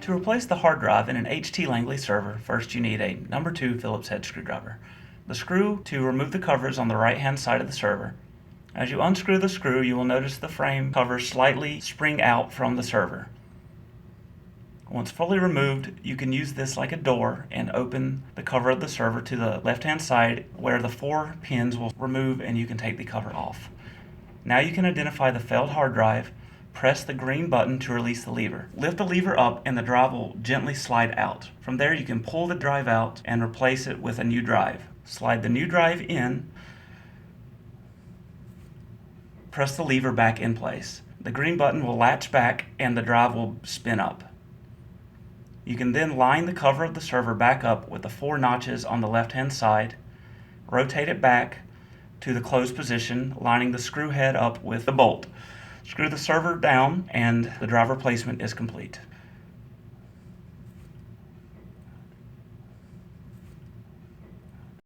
To replace the hard drive in an HT-Langley server, first you need a number 2 Phillips head screwdriver. The screw to remove the cover is on the right hand side of the server. As you unscrew the screw, you will notice the frame cover slightly spring out from the server. Once fully removed, you can use this like a door and open the cover of the server to the left hand side where the 4 pins will remove and you can take the cover off. Now you can identify the failed hard drive. Press the green button to release the lever. Lift the lever up and the drive will gently slide out. From there you can pull the drive out and replace it with a new drive. Slide the new drive in. Press the lever back in place. The green button will latch back and the drive will spin up. You can then line the cover of the server back up with the 4 notches on the left hand side. Rotate it back to the closed position, lining the screw head up with the bolt. Screw the server down and the drive replacement is complete.